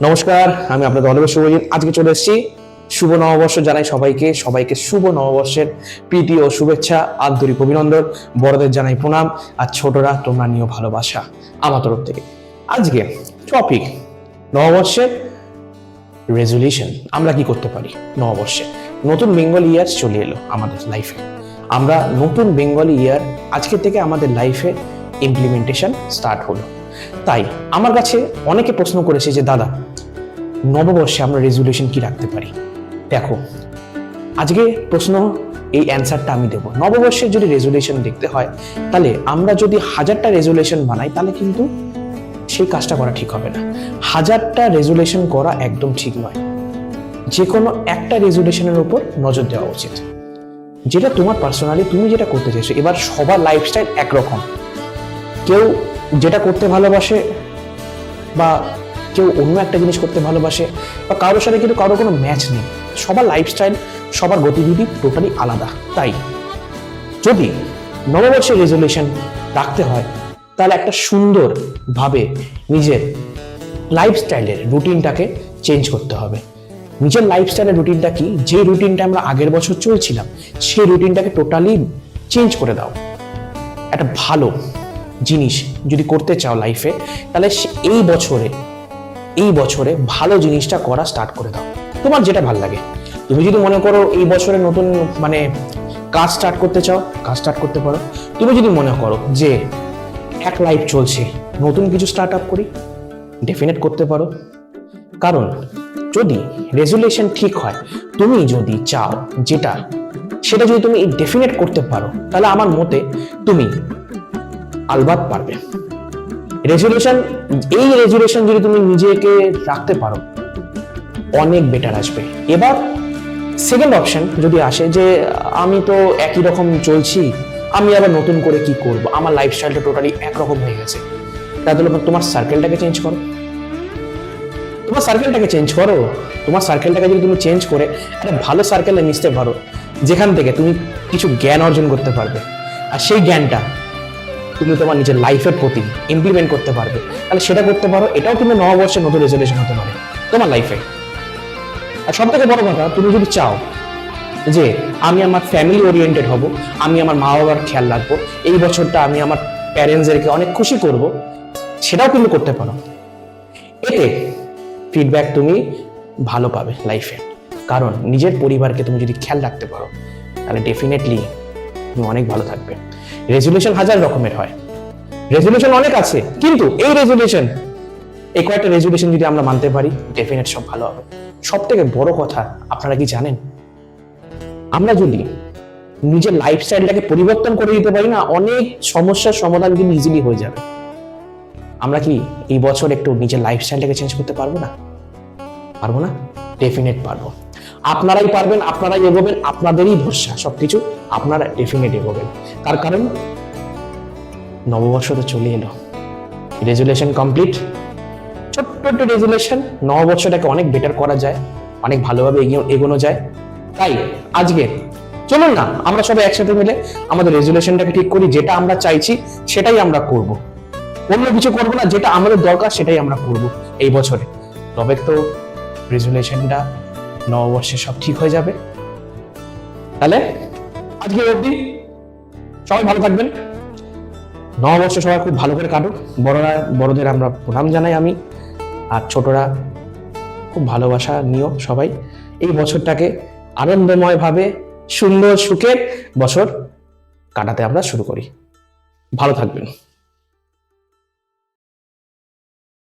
নমস্কার, আমি আপনাদের অনেক শুভজিৎ। আজকে চলে এসেছি শুভ নববর্ষ জানাই সবাইকে শুভ নববর্ষের প্রীতি ও শুভেচ্ছা, আন্তরিক অভিনন্দন। বড়দের জানাই প্রণাম, আর ছোটরা তোমরা নিও ভালোবাসা আমার তরফ থেকে। আজকে টপিক নববর্ষের রেজুলেশন। আমরা কি করতে পারি নববর্ষে? নতুন বেঙ্গল ইয়ার চলে এলো আমাদের লাইফে। আমরা নতুন বেঙ্গল ইয়ার আজকে থেকে আমাদের লাইফে ইমপ্লিমেন্টেশন স্টার্ট হলো। তাই আমার কাছে অনেকে প্রশ্ন করেছে যে দাদা, নববর্ষে আমরা রেজুলেশন কি রাখতে পারি? দেখো, আজকে প্রশ্ন এই অ্যান্সারটা আমি দেবো। নববর্ষে যদি রেজুলেশন দেখতে হয়, তাহলে আমরা যদি 1000টা রেজুলেশন বানাই, তাহলে কিন্তু সেই কাজটা করা ঠিক হবে না। 1000টা রেজুলেশন করা একদম ঠিক নয়। যে কোনো একটা রেজুলেশনের উপর নজর দেওয়া উচিত, যেটা তোমার পার্সোনালি তুমি যেটা করতে চাইছো। এবার সবার লাইফস্টাইল একরকম, কেউ যেটা করতে ভালোবাসে বা কেউ অন্য একটা জিনিস করতে ভালোবাসে, বা কারোর সাথে কিন্তু কারোর কোনো ম্যাচ নেই। সবার লাইফস্টাইল, সবার গতিবিধি টোটালি আলাদা। তাই যদি নববর্ষের রেজুলেশন রাখতে হয়, তাহলে একটা সুন্দরভাবে নিজের লাইফস্টাইলের রুটিনটাকে চেঞ্জ করতে হবে। নিজের লাইফস্টাইলের রুটিনটা কি? যে রুটিনটা আমরা আগের বছর চলছিলাম, সেই রুটিনটাকে টোটালি চেঞ্জ করে দাও। একটা ভালো জিনিস যদি করতে চাও লাইফে, তাহলে এই বছরে ভালো জিনিসটা করা স্টার্ট করে দাও। তোমার যেটা ভালো লাগে। তুমি যদি মনে করো এই বছরে নতুন কাজ স্টার্ট করতে চাও, কাজ স্টার্ট করতে পারো। তুমি যদি মনে করো যে এক লাইফ চলছে, নতুন কিছু স্টার্ট আপ করি, ডেফিনেট করতে পারো। কারণ যদি রেজুলেশন ঠিক হয়, তুমি যদি চাও সেটা যদি তুমি ডেফিনেট করতে পারো, তাহলে আমার মতে তুমি আলবাত পারবে। এই রেজুলেশন যদি তুমি নিজেকে রাখতে পারো, অনেক বেটার আসবে। এবার সেকেন্ড অপশন যদি আসে যে আমি তো একই রকম চলছি, আমি আবার নতুন করে কি করব, আমার লাইফস্টাইলটা টোটালি একরকম হয়ে গেছে, তাহলে তোমার সার্কেলটাকে চেঞ্জ করো। তোমার সার্কেলটাকে যদি তুমি চেঞ্জ করে একটা ভালো সার্কেলে মিশতে পারো, যেখান থেকে তুমি কিছু জ্ঞান অর্জন করতে পারবে, আর সেই জ্ঞানটা তুমি তোমার নিজের লাইফের প্রতি ইমপ্লিমেন্ট করতে পারবে, তাহলে সেটা করতে পারো। এটাও কিন্তু নববর্ষের নতুন রেজুলেশন হতে পারে তোমার লাইফে। আর সব থেকে বড় কথা, তুমি যদি চাও যে আমি আমার ফ্যামিলি ওরিয়েন্টেড হব, আমি আমার মা বাবার খেয়াল রাখবো, এই বছরটা আমি আমার প্যারেন্টসদেরকে অনেক খুশি করব, সেটাও কিন্তু করতে পারো। এতে ফিডব্যাক তুমি ভালো পাবে লাইফে। কারণ নিজের পরিবারকে তুমি যদি খেয়াল রাখতে পারো, তাহলে ডেফিনেটলি তুমি অনেক ভালো থাকবে। রেজুলেশন 1000 রকমের হয়, রেজুলেশন অনেক আছে, কিন্তু এই কয়েকটা রেজুলেশন যদি আমরা মানতে পারি, ডেফিনেট সব ভালো হবে। সব থেকে বড় কথা, আপনারা কি জানেন, আমরা যদি নিজের লাইফস্টাইলটাকে পরিবর্তন করে দিতে পারি না, অনেক সমস্যার সমাধান কিন্তু ইজিলি হয়ে যাবে। আমরা কি এই বছর একটু নিজের লাইফস্টাইলটাকে চেঞ্জ করতে পারবো না? ডেফিনেট পারবো। আপনারাই পারবেন, আপনারাই এগোবেন, আপনাদেরই ভরসা সবকিছু, আপনারা ডেফিনেট এগোবেন। তার কারণ নববর্ষ তো চলে এলো, রেজুলেশন কমপ্লিট। ছোট্ট রেজুলেশন নববর্ষটাকে অনেক বেটার করা যায়, অনেক ভালোভাবে এগোনো যায়। তাই আজকে চলুন না আমরা সবাই একসাথে মিলে আমাদের রেজুলেশনটাকে ঠিক করি। যেটা আমরা চাইছি সেটাই আমরা করব, অন্য কিছু করবো না। যেটা আমাদের দরকার সেটাই আমরা করব এই বছরে। তবে তো রেজুলেশনটা নববর্ষে সব ঠিক হয়ে যাবে। তাহলে আজকে অবধি সবাই ভালো থাকবেন। নববর্ষ সবাই খুব ভালো করে কাটুক। বড়দের আমরা প্রণাম জানাই আমি, আর ছোটরা খুব ভালোবাসা নিও সবাই। এই বছরটাকে আনন্দময় ভাবে সুন্দর সুখের বছর কাটাতে আমরা শুরু করি। ভালো থাকবেন।